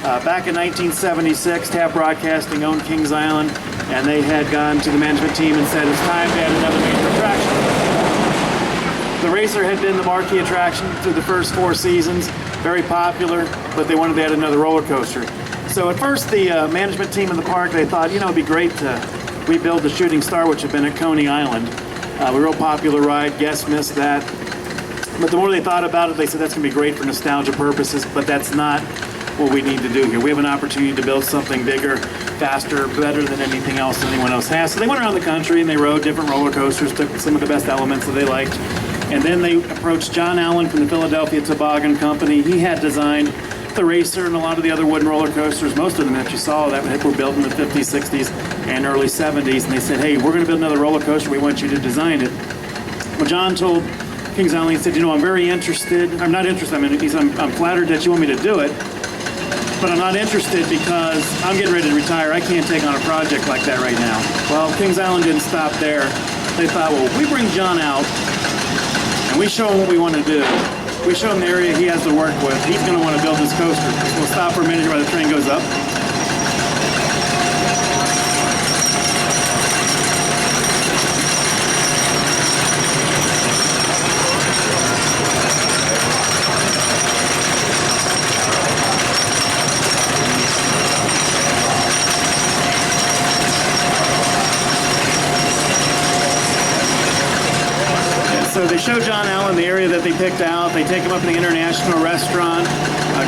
Back in 1976, TAP Broadcasting owned Kings Island, and they had gone to the management team and said it's time to add another major attraction. The racer had been the marquee attraction through the first 4 seasons, very popular, but they wanted to add another roller coaster. So at first the management team in the park, they thought, it'd be great to rebuild the Shooting Star, which had been at Coney Island. A real popular ride, guests missed that. But the more they thought about it, they said that's going to be great for nostalgia purposes, but that's not what we need to do here. We have an opportunity to build something bigger, faster, better than anything else anyone else has. So they went around the country and they rode different roller coasters, took some of the best elements that they liked. And then they approached John Allen from the Philadelphia Toboggan Company. He had designed the Racer and a lot of the other wooden roller coasters, most of them that you saw that were built in the 50s, 60s, and early 70s. And they said, hey, we're going to build another roller coaster. We want you to design it. Well, John told Kings Island, he said, I'm very interested. I'm not interested. I'm flattered that you want me to do it, but I'm not interested because I'm getting ready to retire. I can't take on a project like that right now. Well, Kings Island didn't stop there. They thought, well, if we bring John out and we show him what we want to do, we show him the area he has to work with, he's going to want to build this coaster. We'll stop for a minute while the train goes up. So they show John Allen the area that they picked out. They take him up to the International Restaurant,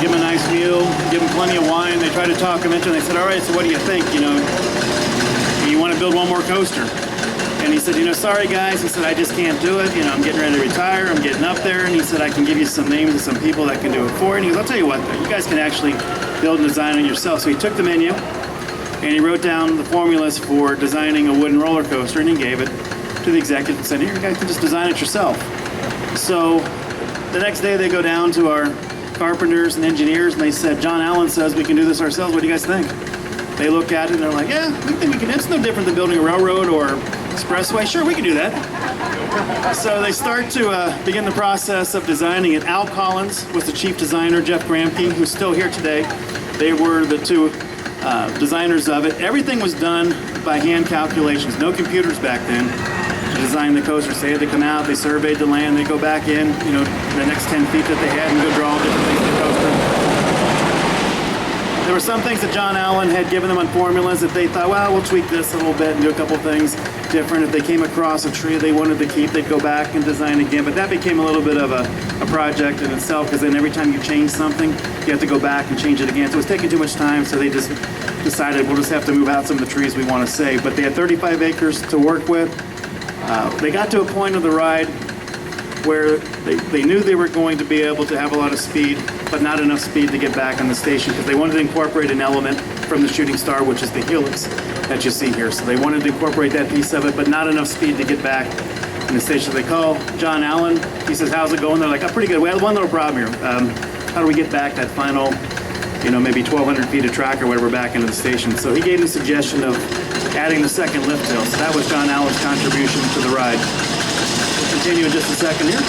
give him a nice meal, give him plenty of wine. They try to talk him into it. They said, all right, so what do you think? You want to build one more coaster? And he said, sorry guys. He said, I just can't do it. I'm getting ready to retire. I'm getting up there. And he said, I can give you some names of some people that can do it for you. And he goes, I'll tell you what, you guys can actually build and design it yourself. So he took the menu and he wrote down the formulas for designing a wooden roller coaster, and he gave it to the executive and said, here, you guys can just design it yourself. So the next day they go down to our carpenters and engineers and they said, John Allen says we can do this ourselves. What do you guys think? They look at it and they're like, yeah, we think we can. It's no different than building a railroad or expressway. Sure, we can do that. So they start to begin the process of designing it. Al Collins was the chief designer, Jeff Gramke, who's still here today. They were the two designers of it. Everything was done by hand calculations, no computers back then. Design the coasters. They had to come out, they surveyed the land, they go back in, the next 10 feet that they had and go draw different things in the coaster. There were some things that John Allen had given them on formulas that they thought, well, we'll tweak this a little bit and do a couple things different. If they came across a tree they wanted to keep, they'd go back and design again. But that became a little bit of a project in itself, because then every time you change something, you have to go back and change it again. So it was taking too much time, so they just decided we'll just have to move out some of the trees we want to save. But they had 35 acres to work with. They got to a point of the ride where they knew they were going to be able to have a lot of speed, but not enough speed to get back on the station, because they wanted to incorporate an element from the Shooting Star, which is the helix that you see here. So they wanted to incorporate that piece of it, but not enough speed to get back in the station. They call John Allen. He says, how's it going? They're like, oh, pretty good. We had one little problem here. How do we get back that final, maybe 1,200 feet of track or whatever back into the station? So he gave the suggestion of adding the second lift hill. So that was John Allen's contribution to the ride. We'll continue in just a second here.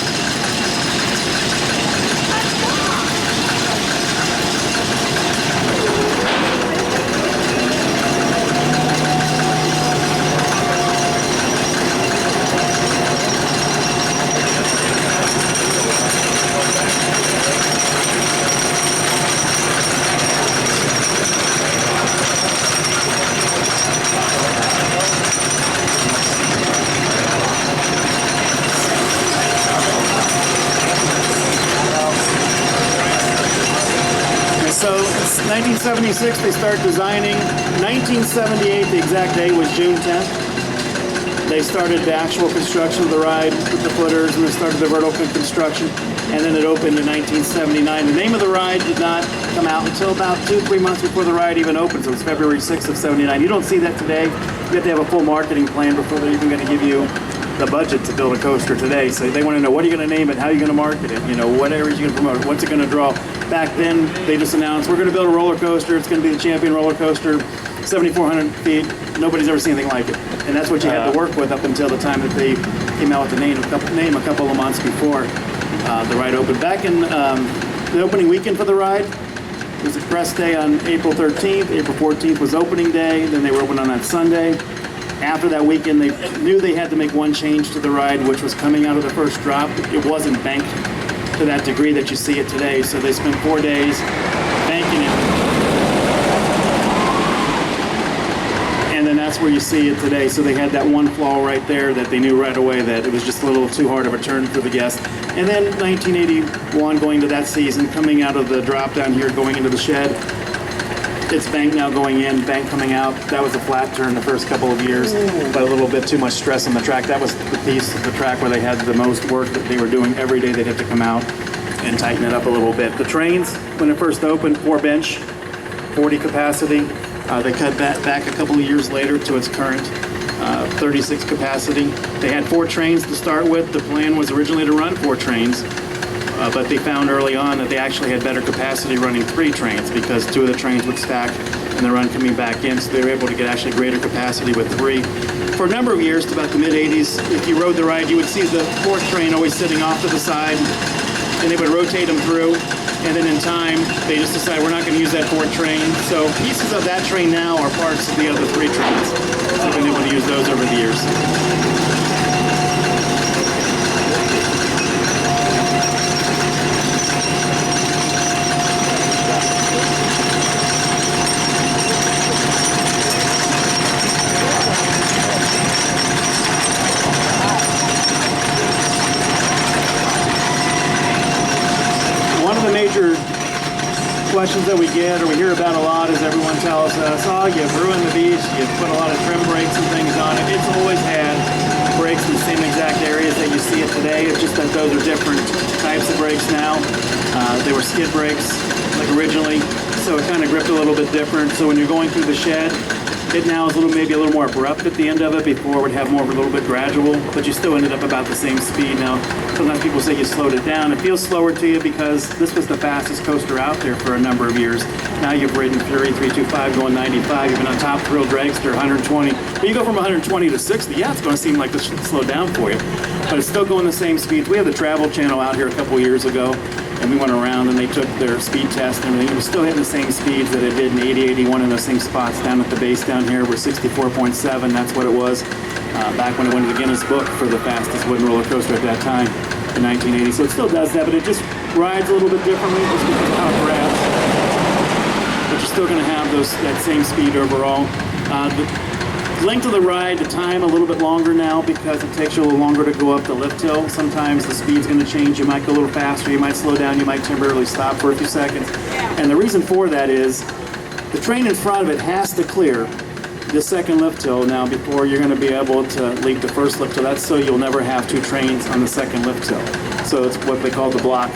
So it's 1976, they start designing. 1978, the exact date was June 10th. They started the actual construction of the ride with the footers, and they started the vertical construction, and then it opened in 1979. The name of the ride did not come out until about 2-3 months before the ride even opened, so it was February 6th of 79. You don't see that today. You have to have a full marketing plan before they're even going to give you the budget to build a coaster today. So they want to know, what are you going to name it, how are you going to market it, what areas are you going to promote, what's it going to draw. Back then, they just announced, we're going to build a roller coaster, it's going to be the Champion roller coaster, 7,400 feet, nobody's ever seen anything like it. And that's what you had to work with up until the time that they came out with the name a couple of months before the ride opened. Back in the opening weekend for the ride, It was a press day on April 13th. April 14th was opening day. Then they were open on that Sunday. After that weekend, they knew they had to make one change to the ride, which was coming out of the first drop. It wasn't banked to that degree that you see it today. So they spent 4 days banking it. And then that's where you see it today. So they had that one flaw right there that they knew right away that it was just a little too hard of a turn for the guest. And then 1981, going to that season, coming out of the drop down here, going into the shed. It's bank now going in, bank coming out. That was a flat turn the first couple of years, but a little bit too much stress on the track. That was the piece of the track where they had the most work that they were doing every day. They'd have to come out and tighten it up a little bit. The trains, when it first opened, 4 bench, 40 capacity. They cut that back a couple of years later to its current 36 capacity. They had 4 trains to start with. The plan was originally to run 4 trains, but they found early on that they actually had better capacity running 3 trains because 2 of the trains would stack and the run coming back in, so they were able to get actually greater capacity with 3. For a number of years, to about the mid-'80s, if you rode the ride, you would see the 4th train always sitting off to the side, and they would rotate them through. And then in time, they just decide we're not going to use that 4th train. So pieces of that train now are parts of the other 3 trains. So we've been able to use those over the years. One of the major questions that we get or we hear about a lot is everyone tells us, oh, you've ruined the beast, you've put a lot of trim brakes and things on it. It's always had brakes in the same exact areas that you see it today. It's just that those are different types of brakes now. They were skid brakes like originally, so it kind of gripped a little bit different. So when you're going through the shed, it now is maybe a little more abrupt at the end of it. Before it would have more of a little bit gradual, but you still ended up about the same speed. Now, sometimes people say you slowed it down. It feels slower to you because this was the fastest coaster out there for a number of years. Now you've ridden 325 going 95. You've been on top thrill dragster 120. But you go from 120 to 60, yeah, it's going to seem like this should slow down for you. But it's still going the same speeds. We had the Travel Channel out here a couple years ago, and we went around and they took their speed test and everything. It was still hitting the same speeds that it did in 80, 81 in those same spots down at the base down here. We're 64.7, that's what it was back when it went to the Guinness Book for the fastest wooden roller coaster at that time in 1980. So it still does that, but it just rides a little bit differently just because of how it grabs. But you're still going to have that same speed overall. The length of the ride, the time a little bit longer now because it takes you a little longer to go up the lift hill. Sometimes the speed's going to change. You might go a little faster, you might slow down, you might temporarily stop for a few seconds. And the reason for that is the train in front of it has to clear the second lift hill now before you're going to be able to leave the first lift hill. That's so you'll never have 2 trains on the second lift hill. So it's what they call the block.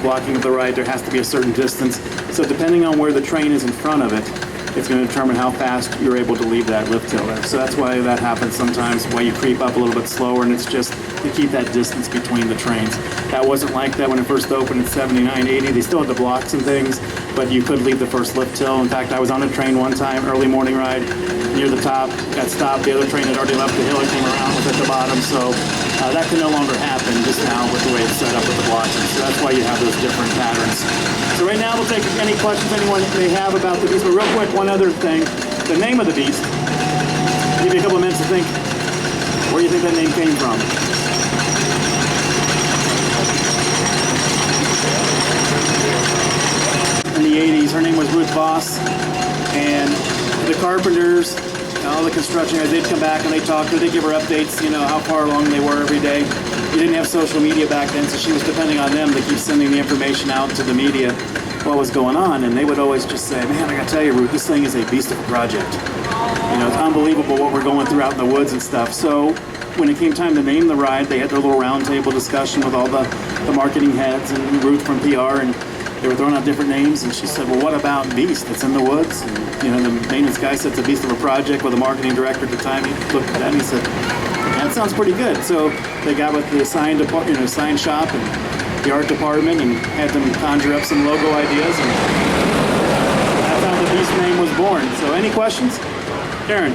Blocking of the ride, there has to be a certain distance. So depending on where the train is in front of it, it's going to determine how fast you're able to leave that lift hill there. So that's why that happens sometimes, why you creep up a little bit slower, and it's just to keep that distance between the trains. That wasn't like that when it first opened in 79, 80. They still had the blocks and things, but you could leave the first lift hill. In fact, I was on a train one time, early morning ride, near the top, got stopped. The other train had already left the hill and came around, was at the bottom. So that can no longer happen just now with the way it's set up with the blocks. So that's why you have those different patterns. So right now we'll take any questions anyone may have about the beast. But real quick, one other thing. The name of the beast. Give you a couple of minutes to think where you think that name came from. In the 80s, her name was Ruth Voss. And the carpenters, all the construction guys, they'd come back and they'd talk to her. They'd give her updates, how far along they were every day. You didn't have social media back then, so she was depending on them to keep sending the information out to the media what was going on. And they would always just say, man, I gotta tell you, Ruth, this thing is a beast of a project. It's unbelievable what we're going through out in the woods and stuff. So when it came time to name the ride, they had their little roundtable discussion with all the marketing heads and Ruth from PR, and they were throwing out different names, and she said, well, what about Beast? It's in the woods. And the maintenance guy said it's a beast of a project. With the marketing director at the time, he looked at that and he said, that sounds pretty good. So they got with the sign shop and the art department and had them conjure up some logo ideas, and that's how the Beast name was born. So any questions? Karen?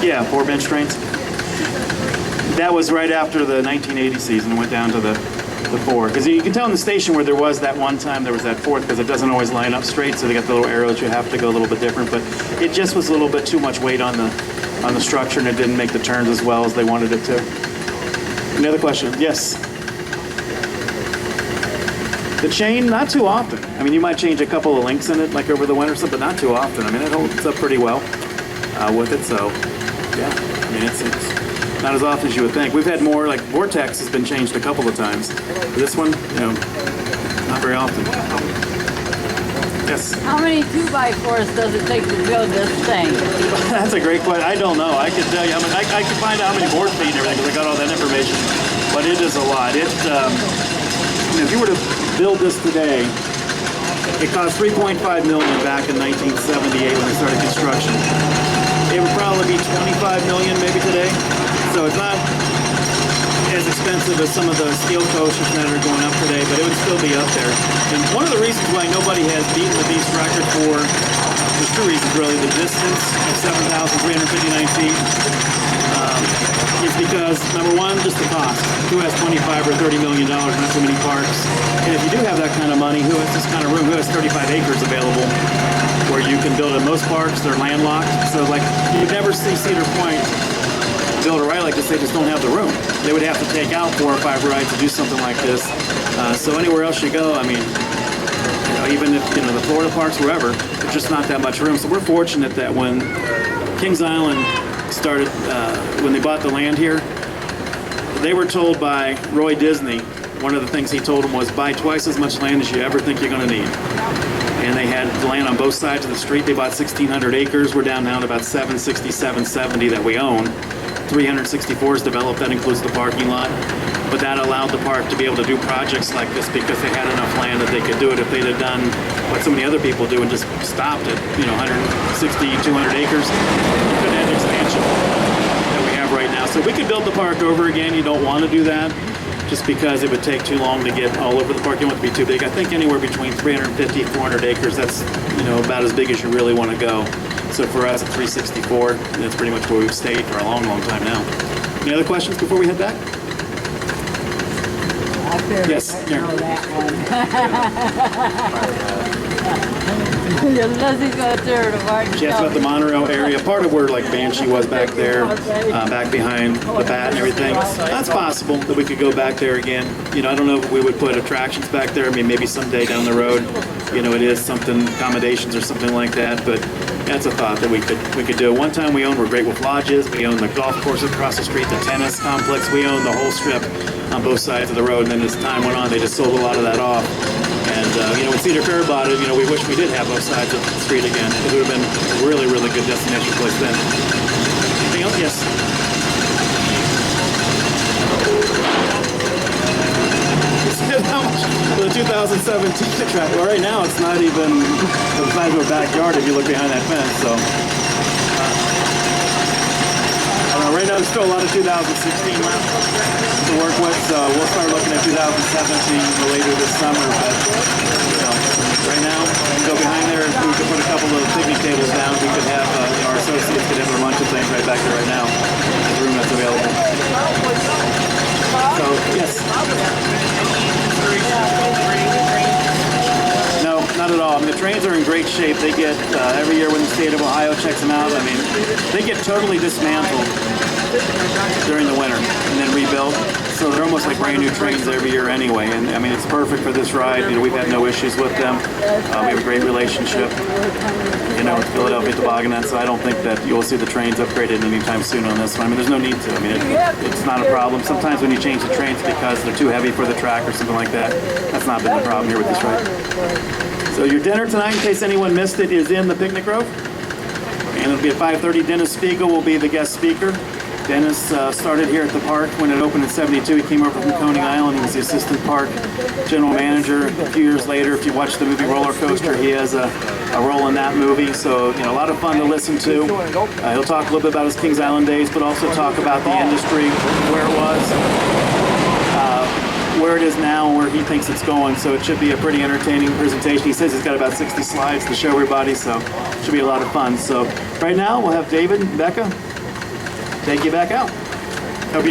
Yeah, 4 bench trains. That was right after the 1980 season. Went down to the the four. Because you can tell in the station where there was that one time there was that fourth, because it doesn't always line up straight, so they got the little arrows. You have to go a little bit different, but it just was a little bit too much weight on the structure, and it didn't make the turns as well as they wanted it to. Any other questions? Yes. The chain, not too often. I mean, you might change a couple of links in it, like over the winter, but not too often. I mean, it holds up pretty well with it, so yeah. I mean, it's not as often as you would think. We've had more, like Vortex has been changed a couple of times. This one, not very often. Yes? How many 2x4s does it take to build this thing? That's a great question. I don't know. I could tell you how many. I could find out how many board feet and everything because I got all that information. But it is a lot. If you were to build this today, it cost $3.5 million back in 1978 when they started construction. It would probably be $25 million maybe today. So it's not as expensive as some of the steel coasters that are going up today, but it would still be up there. And one of the reasons why nobody has beaten the Beast record for, there's two reasons really, the distance of 7,359 feet is because, number one, just the cost. Who has $25 or $30 million, not too many parks. And if you do have that kind of money, who has this kind of room, who has 35 acres available where you can build at most parks, they're landlocked. So like, you never see Cedar Point build a ride like this, they just don't have the room. They would have to take out 4 or 5 rides to do something like this. So anywhere else you go, I mean, even if, the Florida parks, wherever, there's just not that much room. So we're fortunate that when Kings Island started, when they bought the land here, they were told by Roy Disney, one of the things he told them was buy twice as much land as you ever think you're going to need. And they had land on both sides of the street. They bought 1,600 acres. We're down now to about 760, 770 that we own. 364 is developed, that includes the parking lot. But that allowed the park to be able to do projects like this because they had enough land that they could do it. If they'd have done what so many other people do and just stopped at 160, 200 acres, we couldn't have the expansion that we have right now. So we could build the park over again. You don't want to do that just because it would take too long to get all over the park. You want it to be too big. I think anywhere between 350, 400 acres, that's about as big as you really want to go. So for us at 364, that's pretty much where we've stayed for a long, long time now. Any other questions before we head back? Yes, here. Leslie's going to tear it apart. She asked about the Monroe area, part of where like Banshee was back there, back behind the bat and everything. That's possible that we could go back there again. I don't know if we would put attractions back there. I mean, maybe someday down the road, it is something, accommodations or something like that, but that's a thought that we could do. One time we owned where Great Wolf Lodge is. We own the golf course across the street, the tennis complex. We own the whole strip on both sides of the road, and then as time went on, they just sold a lot of that off. And, when Cedar Fair bought it, we wish we did have both sides of the street again. It would have been a really, really good destination place then. Anything else? Yes. How much for the 2017 track? Well, right now it's not even the size of a backyard if you look behind that fence. So, right now there's still a lot of 2016 left to work with. So we'll start looking at 2017 later this summer. But right now we can go behind there. We could put a couple of picnic tables down. We could have our associates could have their lunch and things right back there right now. There's room that's available. So yes. No, not at all. I mean, the trains are in great shape. They get, every year when the state of Ohio checks them out, I mean, they get totally dismantled during the winter and then rebuilt. So they're almost like brand new trains every year anyway. And I mean, it's perfect for this ride. We've had no issues with them. We have a great relationship, with Philadelphia Tobogganet. So I don't think that you'll see the trains upgraded anytime soon on this one. I mean, there's no need to. I mean, it's not a problem. Sometimes when you change the trains because they're too heavy for the track or something like that, that's not been the problem here with this ride. So your dinner tonight, in case anyone missed it, is in the Picnic Grove. And it'll be at 5:30. Dennis Spiegel will be the guest speaker. Dennis started here at the park when it opened in '72. He came over from Coney Island. He was the assistant park general manager. A few years later, if you watch the movie Roller Coaster, he has a role in that movie. So, a lot of fun to listen to. He'll talk a little bit about his Kings Island days, but also talk about the industry, where it was, where it is now, and where he thinks it's going. So it should be a pretty entertaining presentation. He says he's got about 60 slides to show everybody, so it should be a lot of fun. So right now, we'll have David and Becca take you back out. Hope you